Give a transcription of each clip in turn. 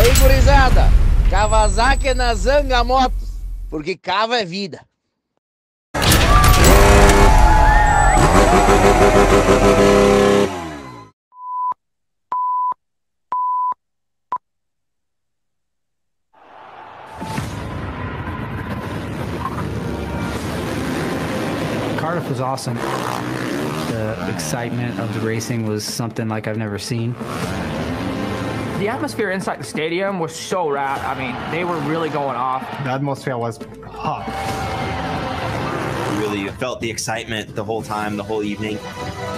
aí, gurizada, Kawasaki na Zanga Motos, porque cava é vida. Cardiff was awesome. The excitement of the racing was something like I've never seen. The atmosphere inside the stadium was so rad. I mean, they were really going off. The atmosphere was hot. Really felt the excitement the whole time, the whole evening.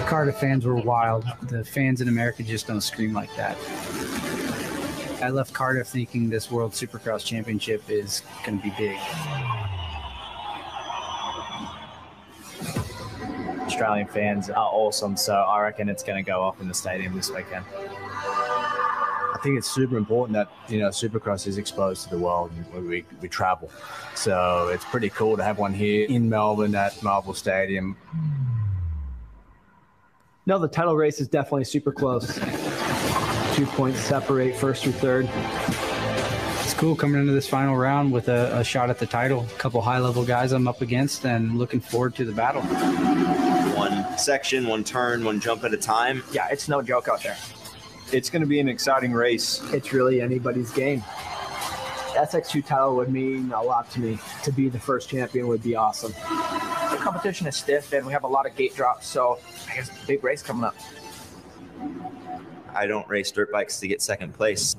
Cardiff fans were wild. The fans in America just don't scream like that. I left Cardiff thinking this World Supercross Championship is going to be big. Australian fans are awesome, so I reckon it's going to go off in the stadium this weekend. I think it's super important that, you know, Supercross is exposed to the world and we travel. So it's pretty cool to have one here in Melbourne at Marvel Stadium. No, the title race is definitely super close. 2 points separate first through third. It's cool coming into this final round with a shot at the title. A couple high-level guys I'm up against and looking forward to the battle. One section, one turn, one jump at a time. Yeah, it's no joke out there. It's going to be an exciting race. It's really anybody's game. The SX2 title would mean a lot to me. To be the first champion would be awesome. The competition is stiff, and we have a lot of gate drops, so I guess big race coming up. I don't race dirt bikes to get second place.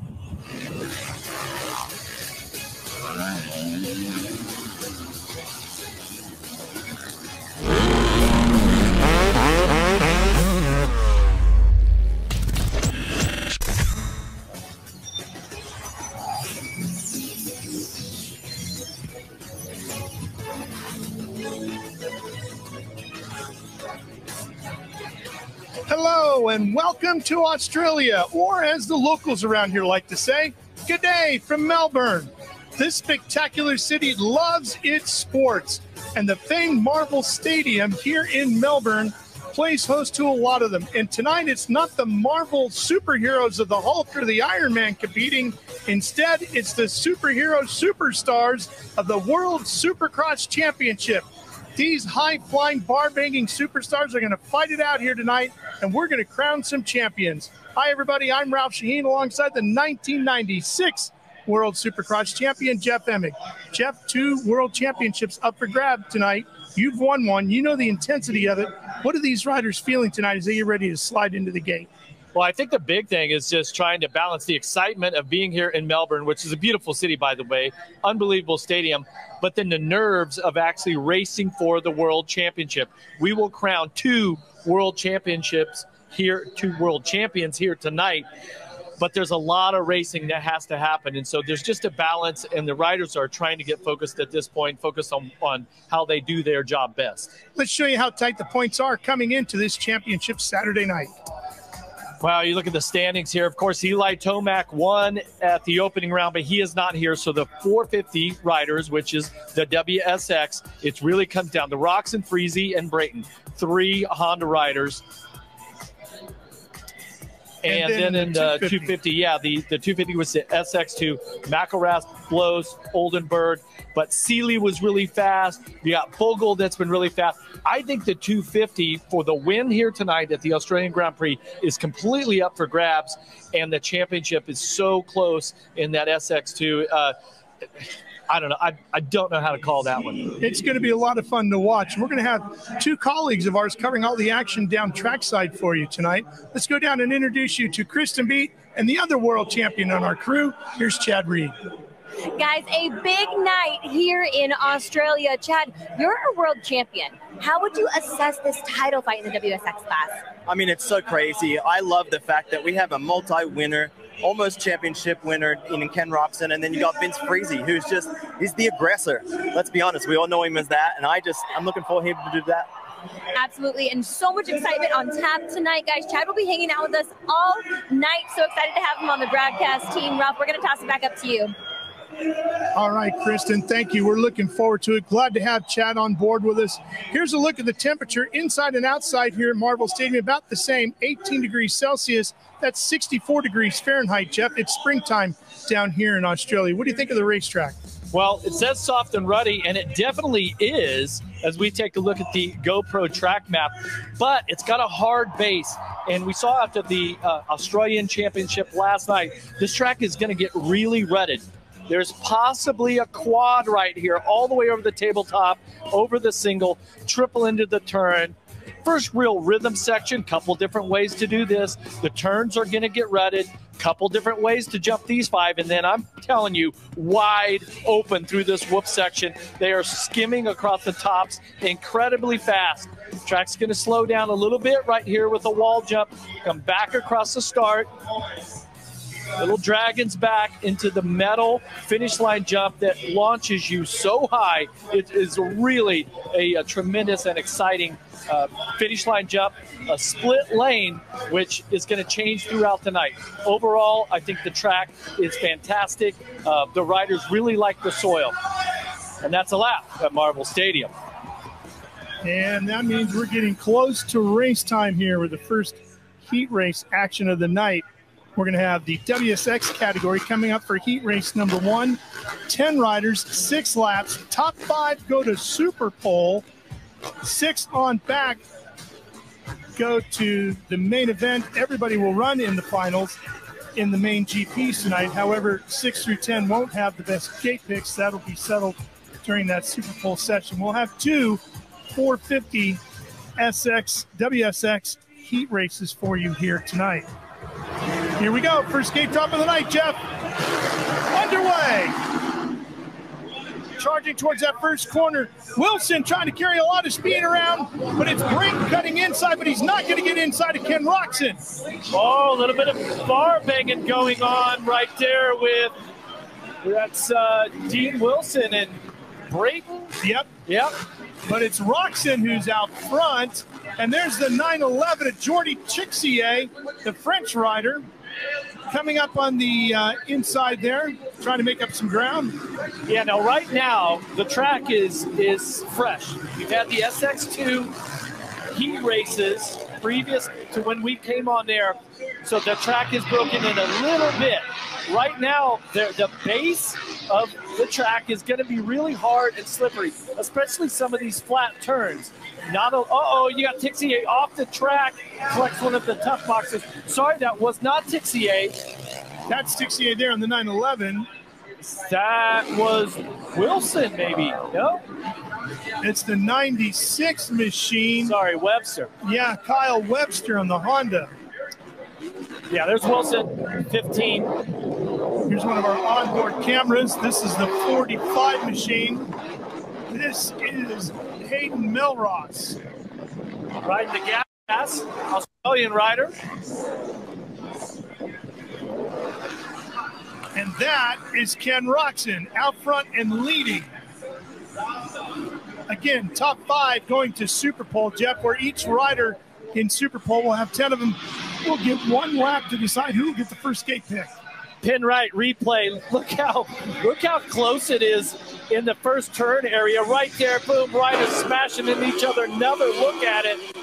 Hello and welcome to Australia, or as the locals around here like to say, good day from Melbourne. This spectacular city loves its sports, and the famed Marvel Stadium here in Melbourne plays host to a lot of them. And tonight it's not the Marvel superheroes of the Hulk or the Iron Man competing. Instead, it's the superhero superstars of the World Supercross Championship. These high-flying, bar-banging superstars are going to fight it out here tonight, and we're going to crown some champions. Hi, everybody. I'm Ralph Shaheen alongside the 1996 World Supercross champion, Jeff Emig. Jeff, 2 World Championships up for grab tonight. You've won one. You know the intensity of it. What are these riders feeling tonight as they get ready to slide into the gate? Well, I think the big thing is just trying to balance the excitement of being here in Melbourne, which is a beautiful city, by the way, unbelievable stadium, but then the nerves of actually racing for the World Championship. We will crown 2 World Championships here, 2 World Champions here tonight, but there's a lot of racing that has to happen. And so there's just a balance, and the riders are trying to get focused at this point, focused on how they do their job best. Let's show you how tight the points are coming into this championship Saturday night. Wow, you look at the standings here. Of course, Eli Tomac won at the opening round, but he is not here. So the 450 riders, which is the WSX, it really comes down to Roxon, Freezy, and Brayton, 3 Honda riders. And then in the 250, yeah, the 250 was the SX2, McElrath, Blows, Oldenburg, but Seeley was really fast. You got Bogle that's been really fast. I think the 250 for the win here tonight at the Australian Grand Prix is completely up for grabs, and the championship is so close in that SX2. I don't know. I don't know how to call that one. It's going to be a lot of fun to watch. We're going to have 2 colleagues of ours covering all the action down trackside for you tonight. Let's go down and introduce you to Kristen Beat and the other world champion on our crew. Here's Chad Reed. Guys, a big night here in Australia. Chad, you're a world champion. How would you assess this title fight in the WSX class? I mean, it's so crazy. I love the fact that we have a multi-winner, almost championship winner in Ken Roxon, and then you got Vince Freezy, he's the aggressor. Let's be honest, we all know him as that, and I'm looking for him to do that. Absolutely, and so much excitement on tap tonight, guys. Chad will be hanging out with us all night. So excited to have him on the broadcast team. Ralph, we're going to toss it back up to you. All right, Kristen, thank you. We're looking forward to it. Glad to have Chad on board with us. Here's a look at the temperature inside and outside here at Marvel Stadium. About the same, 18 degrees Celsius. That's 64 degrees Fahrenheit, Jeff. It's springtime down here in Australia. What do you think of the racetrack? Well, it says soft and ruddy, and it definitely is as we take a look at the GoPro track map, but it's got a hard base. And we saw after the Australian Championship last night, this track is going to get really rutted. There's possibly a quad right here, all the way over the tabletop, over the single, triple into the turn. First real rhythm section, couple different ways to do this. The turns are going to get rutted, couple different ways to jump these 5, and then I'm telling you, wide open through this whoop section. They are skimming across the tops incredibly fast. Track's going to slow down a little bit right here with a wall jump, come back across the start. Little dragons back into the metal finish line jump that launches you so high. It is really a tremendous and exciting finish line jump. A split lane, which is going to change throughout the night. Overall, I think the track is fantastic. The riders really like the soil. And that's a lap at Marvel Stadium. And that means we're getting close to race time here with the first heat race action of the night. We're going to have the WSX category coming up for heat race number 1. 10 riders, 6 laps. Top 5 go to Super Pole. 6 on back go to the main event. Everybody will run in the finals in the main GPs tonight. However, 6 through 10 won't have the best gate picks. That'll be settled during that Super Pole session. We'll have 2 450 SX, WSX heat races for you here tonight. Here we go. First gate drop of the night, Jeff. Underway. Charging towards that first corner. Wilson trying to carry a lot of speed around, but it's Brink cutting inside, but he's not going to get inside of Ken Roxon. Oh, a little bit of bar banging going on right there with that's Dean Wilson and Brayton. Yep. But it's Roxon who's out front. And there's the 911 of Jordy Chixier, the French rider, coming up on the inside there, trying to make up some ground. Yeah, no, right now, the track is fresh. We've had the SX2 heat races previous to when we came on there, so the track is broken in a little bit. Right now, the base of the track is going to be really hard and slippery, especially some of these flat turns. You got Tixier off the track, collects one of the tough boxes. Sorry, that was not Tixier. That's Tixier there on the 911. That was Wilson, maybe. No? It's the 96 machine. Sorry, Webster. Yeah, Kyle Webster on the Honda. Yeah, there's Wilson, 15. Here's one of our onboard cameras. This is the 45 machine. This is Hayden Melross. Riding the gas, Australian rider. And that is Ken Roxon out front and leading. Again, top 5 going to Super Pole, Jeff, where each rider in Super Pole will have 10 of them. We'll get 1 lap to decide who will get the first gate pick. Pin right replay. Look how close it is in the first turn area. Right there, boom, riders smashing into each other. Another look at it.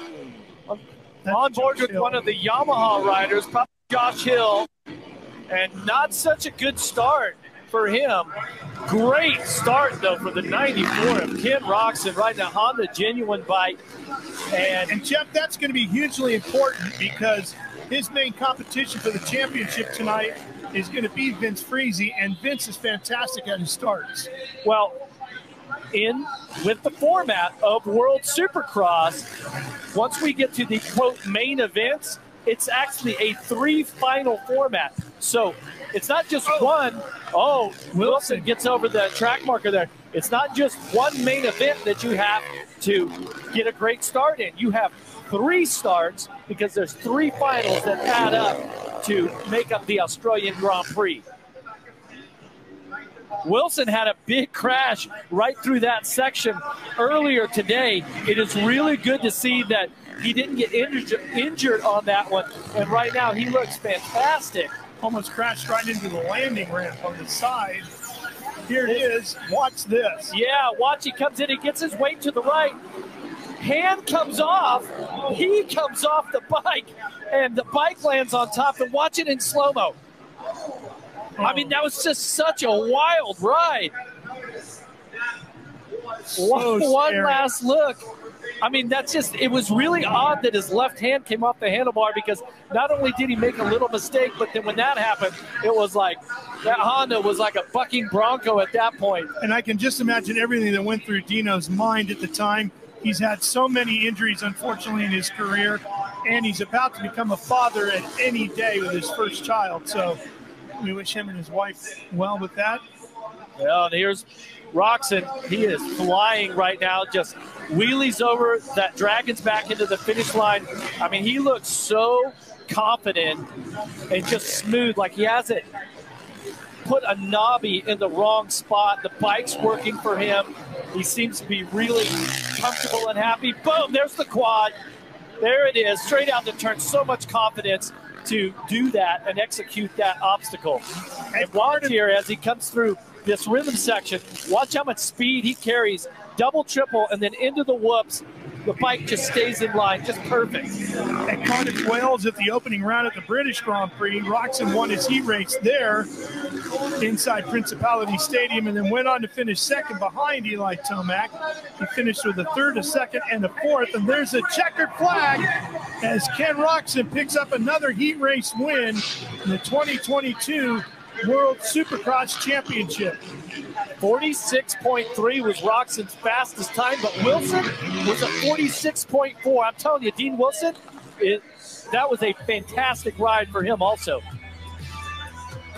On board with one of the Yamaha riders, probably Josh Hill. And not such a good start for him. Great start, though, for the 94 of Ken Roxon riding a Honda Genuine bike. And Jeff, that's going to be hugely important because his main competition for the championship tonight is going to be Vince Freese, and Vince is fantastic at his starts. Well, with the format of World Supercross, once we get to the, quote, main events, it's actually a 3 final format. So it's not just one. Oh, Wilson gets over the track marker there. It's not just one main event that you have to get a great start in. You have 3 starts because there's 3 finals that add up to make up the Australian Grand Prix. Wilson had a big crash right through that section earlier today. It is really good to see that he didn't get injured on that one. And right now he looks fantastic. Almost crashed right into the landing ramp on the side. Here it is. Watch this. Yeah, watch. He comes in. He gets his weight to the right. Hand comes off. He comes off the bike, and the bike lands on top. And watch it in slow-mo. I mean, that was just such a wild ride. One last look. I mean, that's just, it was really odd that his left hand came off the handlebar, because not only did he make a little mistake, but then when that happened, it was like that Honda was like a bucking bronco at that point. And I can just imagine everything that went through Dino's mind at the time. He's had so many injuries, unfortunately, in his career, and he's about to become a father at any day with his first child. So we wish him and his wife well with that. Well, and here's Roxon. He is flying right now, just wheelies over that Dragon's back into the finish line. I mean, he looks so confident and just smooth, like he hasn't put a knobby in the wrong spot. The bike's working for him. He seems to be really comfortable and happy. Boom, there's the quad. There it is, straight out the turn. So much confidence to do that and execute that obstacle. And watch here as he comes through this rhythm section. Watch how much speed he carries, double, triple, and then into the whoops. The bike just stays in line, just perfect. At Cardiff, Wales, at the opening round at the British Grand Prix, Roxon won his heat race there inside Principality Stadium, and then went on to finish second behind Eli Tomac. He finished with a third, a second, and a fourth. And there's a checkered flag as Ken Roxon picks up another heat race win in the 2022 World Supercross Championship. 46.3 was Roxon's fastest time, but Wilson was at 46.4. I'm telling you, Dean Wilson, that was a fantastic ride for him also.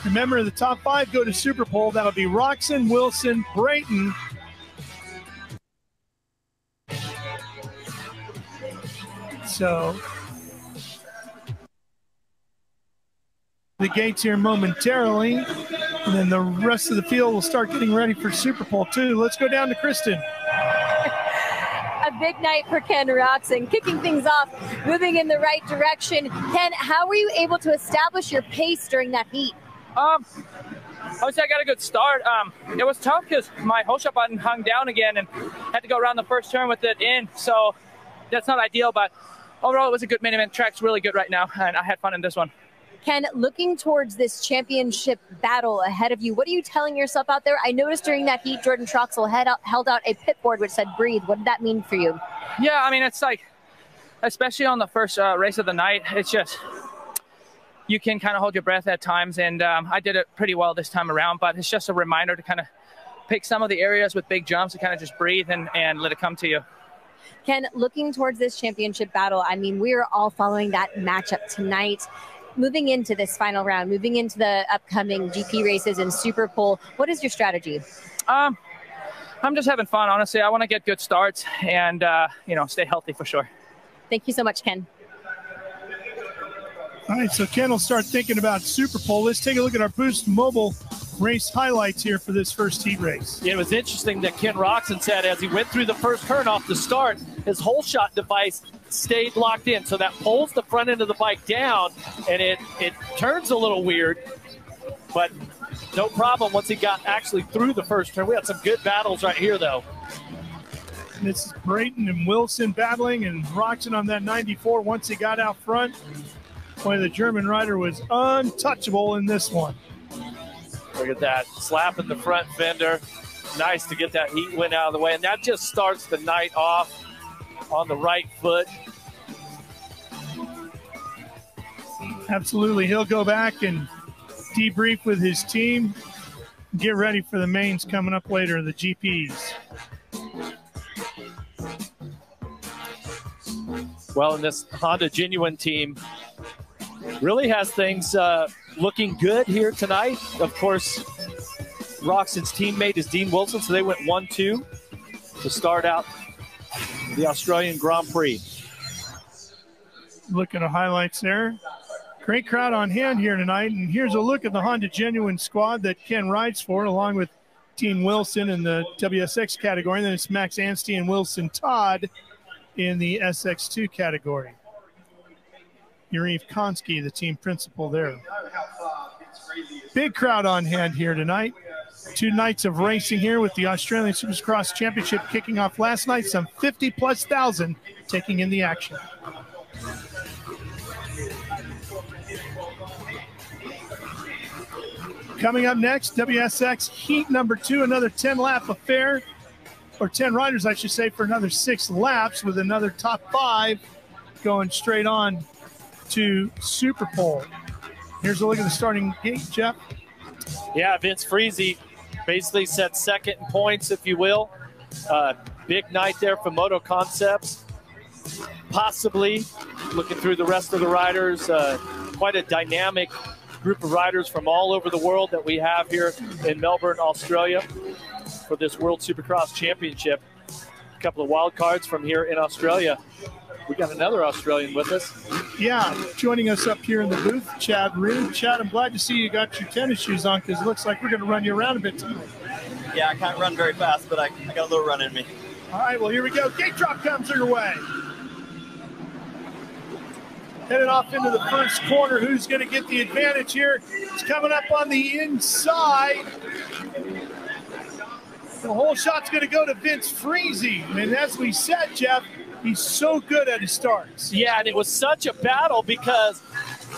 Remember, the top five go to Super Bowl. That'll be Roxon, Wilson, Brayton. So the gates here momentarily, and then the rest of the field will start getting ready for Super Bowl 2. Let's go down to Kristen. A big night for Ken Roxon, kicking things off, moving in the right direction. Ken, how were you able to establish your pace during that heat? I would say I got a good start. It was tough because my whole shot button hung down again and had to go around the first turn with it in. So that's not ideal, but overall it was a good main event. Track's really good right now, and I had fun in this one. Ken, looking towards this championship battle ahead of you, what are you telling yourself out there? I noticed during that heat, Jordan Troxel held out a pit board which said breathe. What did that mean for you? Yeah, I mean, it's like, especially on the first race of the night, it's just, you can kind of hold your breath at times, and I did it pretty well this time around, but it's just a reminder to kind of pick some of the areas with big jumps and kind of just breathe and let it come to you. Ken, looking towards this championship battle, I mean, we're all following that matchup tonight. Moving into this final round, moving into the upcoming GP races and Super Bowl, what is your strategy? I'm just having fun, honestly. I want to get good starts and, stay healthy for sure. Thank you so much, Ken. All right, so Ken will start thinking about Super Bowl. Let's take a look at our Boost Mobile race highlights here for this first heat race. It was interesting that Ken Roxon said as he went through the first turn off the start, his whole shot device stayed locked in. So that pulls the front end of the bike down, and it turns a little weird, but no problem once he got actually through the first turn. We had some good battles right here, though. This is Brayton and Wilson battling, and Roxon on that 94 once he got out front. Boy, the German rider was untouchable in this one. Look at that, slapping the front fender. Nice to get that heat win out of the way, and that just starts the night off on the right foot. Absolutely, he'll go back and debrief with his team, get ready for the mains coming up later, the GPs. Well, and this Honda Genuine team really has things looking good here tonight. Of course, Roxon's teammate is Dean Wilson, so they went 1-2 to start out the Australian Grand Prix. Look at the highlights there. Great crowd on hand here tonight, and here's a look at the Honda Genuine squad that Ken rides for, along with Dean Wilson in the WSX category, and then it's Max Anstey and Wilson Todd in the SX2 category. Yuriv Konski, the team principal there. Big crowd on hand here tonight. 2 nights of racing here with the Australian Supercross Championship kicking off last night. Some 50,000+ taking in the action. Coming up next, WSX Heat number 2, another 10-lap affair, or 10 riders, I should say, for another 6 laps with another top 5 going straight on to Super Pole. Here's a look at the starting gate, Jeff. Yeah, Vince Friese basically set second in points, if you will. Big night there for Moto Concepts. Possibly, looking through the rest of the riders, quite a dynamic group of riders from all over the world that we have here in Melbourne, Australia for this World Supercross Championship. A couple of wild cards from here in Australia. We got another Australian with us. Yeah, joining us up here in the booth, Chad Reed. Chad, I'm glad to see you got your tennis shoes on because it looks like we're going to run you around a bit tonight. Yeah, I can't run very fast, but I got a little run in me. All right, well, here we go. Gate drop comes your way. Headed off into the first corner. Who's going to get the advantage here? It's coming up on the inside. The whole shot's going to go to Vince Friese. And as we said, Jeff, he's so good at his starts. Yeah, and it was such a battle because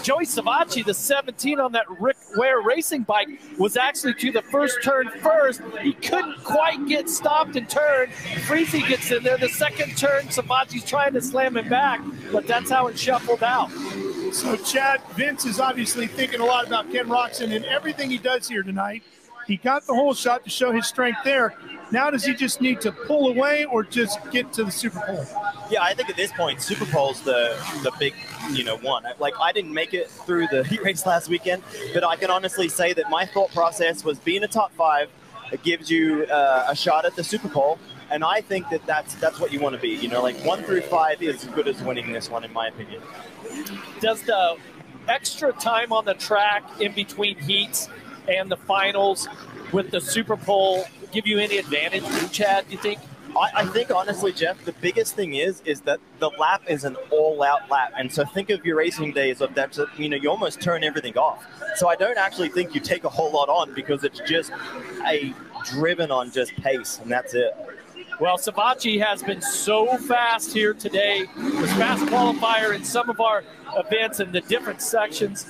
Joey Savacci, the 17 on that Rick Ware racing bike, was actually to the first turn first. He couldn't quite get stopped and turned. Friese gets in there. The second turn, Savacci's trying to slam him back, but that's how it shuffled out. So, Chad, Vince is obviously thinking a lot about Ken Roczen and everything he does here tonight. He got the whole shot to show his strength there. Now does he just need to pull away or just get to the Super Pole? Yeah, I think at this point, Super Pole's the big, one. Like, I didn't make it through the heat race last weekend, but I can honestly say that my thought process was being a top 5, it gives you a shot at the Super Pole, and I think that's what you want to be. Like 1 through 5 is as good as winning this one, in my opinion. Does the extra time on the track in between heats and the finals with the Super Pole give you any advantage, Chad, do you think? I think, honestly, Jeff, the biggest thing is that the lap is an all-out lap. And so think of your racing days of that, you almost turn everything off. So I don't actually think you take a whole lot on because it's just driven on just pace, and that's it. Well, Savacci has been so fast here today. Was fast qualifier in some of our events and the different sessions.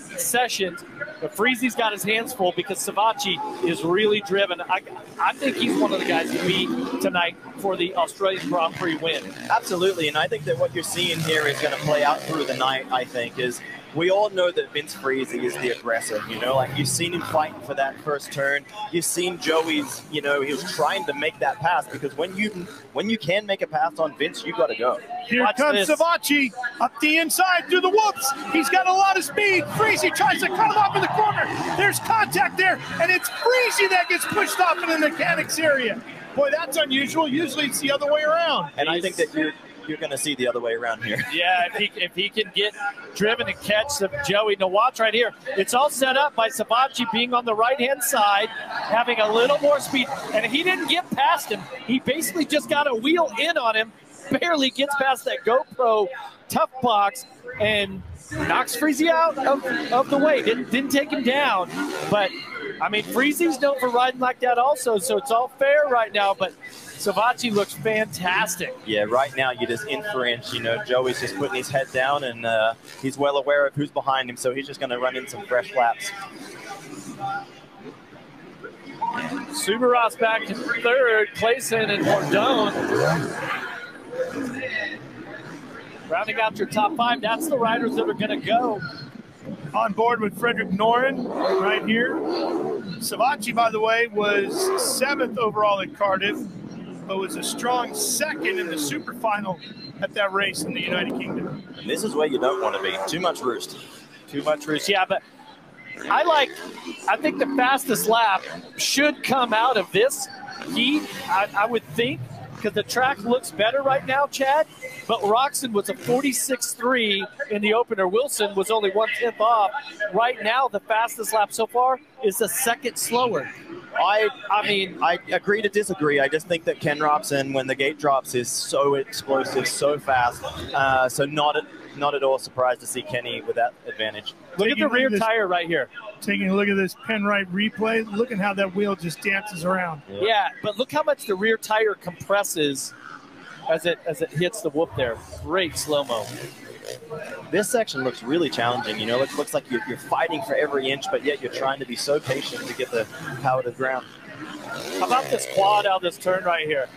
But Friese's got his hands full because Savacci is really driven. I think he's one of the guys to beat tonight for the Australian Grand Prix win. Absolutely, and I think that what you're seeing here is going to play out through the night, I think, is we all know that Vince Friese is the aggressor, like you've seen him fighting for that first turn. You've seen Joey's, he was trying to make that pass because when you can make a pass on Vince, you got to go. Here comes Savacci up the inside through the whoops. He's got a lot of speed. Friese tries to cut him off in the corner. There's contact there, and it's Friese that gets pushed off in the mechanics area. Boy, that's unusual. Usually it's the other way around. And I think that you're going to see the other way around here. Yeah, if he can get driven and catch Joey. Now watch right here. It's all set up by Savacci being on the right-hand side, having a little more speed. And he didn't get past him. He basically just got a wheel in on him, barely gets past that GoPro tough box, and knocks Friese out of the way. Didn't take him down. But, Friese's known for riding like that also, so it's all fair right now. But Savacci looks fantastic. Yeah, right now you're just in for inch. Joey's just putting his head down, and he's well aware of who's behind him, so he's just going to run in some fresh laps. Subaros back to third, Clayson and Mordone. Rounding out your top 5, that's the riders that are going to go. On board with Frederick Noren right here. Savacci, by the way, was 7th overall at Cardiff, but was a strong 2nd in the super final at that race in the United Kingdom. And this is where you don't want to be. Too much roost. Too much roost, yeah, but I think the fastest lap should come out of this heat, I would think, because the track looks better right now, Chad. But Roczen was a 46.3 in the opener. Wilson was only 1/10 off. Right now, the fastest lap so far is a 2nd slower. I agree to disagree. I just think that Ken Roczen, when the gate drops, is so explosive, so fast. So not at all surprised to see Kenny with that advantage. Look at the rear tire right here. Taking a look at this Penrite replay. Look at how that wheel just dances around. Yeah, but look how much the rear tire compresses as it hits the whoop there. Great slow-mo. This section looks really challenging. You know, it looks like you're fighting for every inch, but yet you're trying to be so patient to get the power to the ground. How about this quad out this turn right here?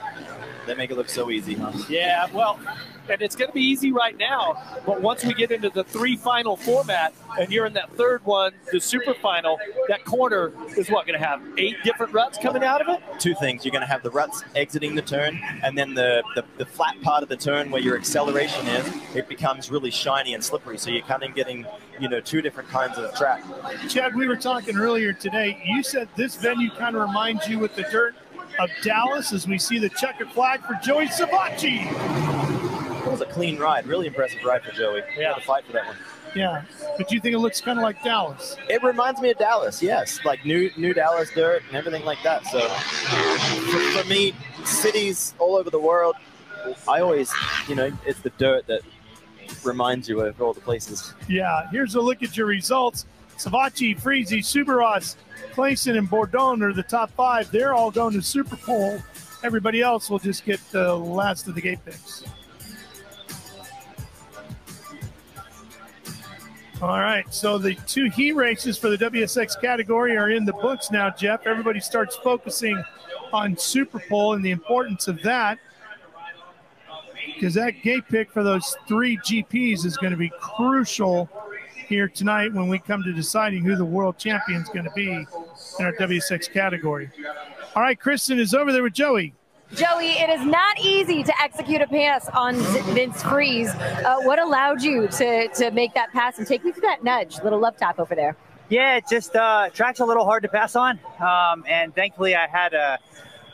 They make it look so easy, huh? Yeah, well, and it's going to be easy right now, but once we get into the 3 final format, and you're in that third one, the super final, that corner is what, going to have 8 different ruts coming out of it? 2 things. You're going to have the ruts exiting the turn, and then the flat part of the turn where your acceleration is, it becomes really shiny and slippery, so you're kind of getting, you know, 2 different kinds of track. Chad, we were talking earlier today. You said this venue kind of reminds you with the dirt of Dallas as we see the checkered flag for Joey Savacci. It was a clean ride. Really impressive ride for Joey. He had to fight for that one. Yeah, but you think it looks kind of like Dallas? It reminds me of Dallas, yes. Like new Dallas dirt and everything like that. So for me, cities all over the world, I always, you know, it's the dirt that reminds you of all the places. Yeah, here's a look at your results. Savacci, Freezy, Supercross, Clayson, and Bourdon are the top 5. They're all going to Super Bowl. Everybody else will just get the last of the gate picks. All right, so the 2 heat races for the WSX category are in the books now, Jeff. Everybody starts focusing on Super Bowl and the importance of that, because that gate pick for those 3 GPs is going to be crucial here tonight when we come to deciding who the world champion is going to be in our WSX category. All right, Kristen is over there with Joey. Joey, it is not easy to execute a pass on Vince Freeze. What allowed you to make that pass? And take me through that nudge, little love tap over there. Yeah, it just track's a little hard to pass on, and thankfully I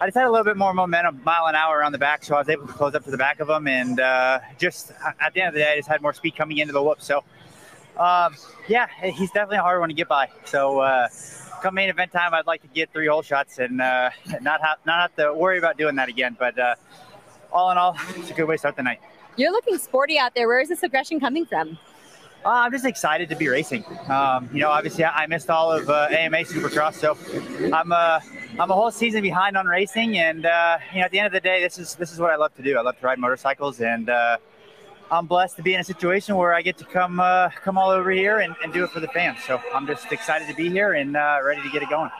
just had a little bit more momentum, mile an hour around the back, so I was able to close up to the back of him, and just at the end of the day, I just had more speed coming into the whoop. So, yeah, he's definitely a hard one to get by. So, come main event time, I'd like to get 3 hole shots and not have to worry about doing that again. But all in all, it's a good way to start the night. You're looking sporty out there. Where is this aggression coming from? I'm just excited to be racing. You know, obviously I missed all of AMA Supercross, so I'm a whole season behind on racing. And you know, at the end of the day, this is what I love to do. I love to ride motorcycles, and I'm blessed to be in a situation where I get to come all over here and do it for the fans. So I'm just excited to be here and ready to get it going.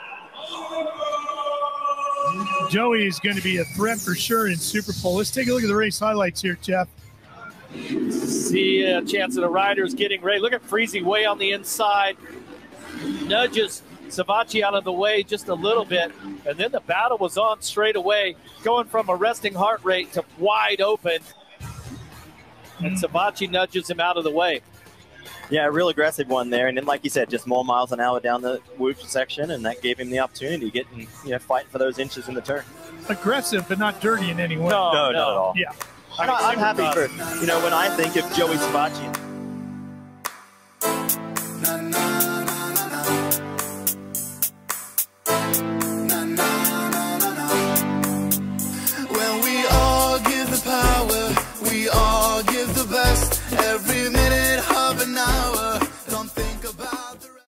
Joey is going to be a threat for sure in Super Bowl. Let's take a look at the race highlights here, Jeff. See a chance of the riders getting ready. Look at Freezy way on the inside. Nudges Savacci out of the way just a little bit. And then the battle was on straight away, going from a resting heart rate to wide open. And Savacci nudges him out of the way. Yeah, a real aggressive one there. And then, like you said, just more miles an hour down the whoop section, and that gave him the opportunity to get, fighting for those inches in the turn. Aggressive, but not dirty in any way. No, not at all. Yeah. I'm happy for, when I think of Joey Savacci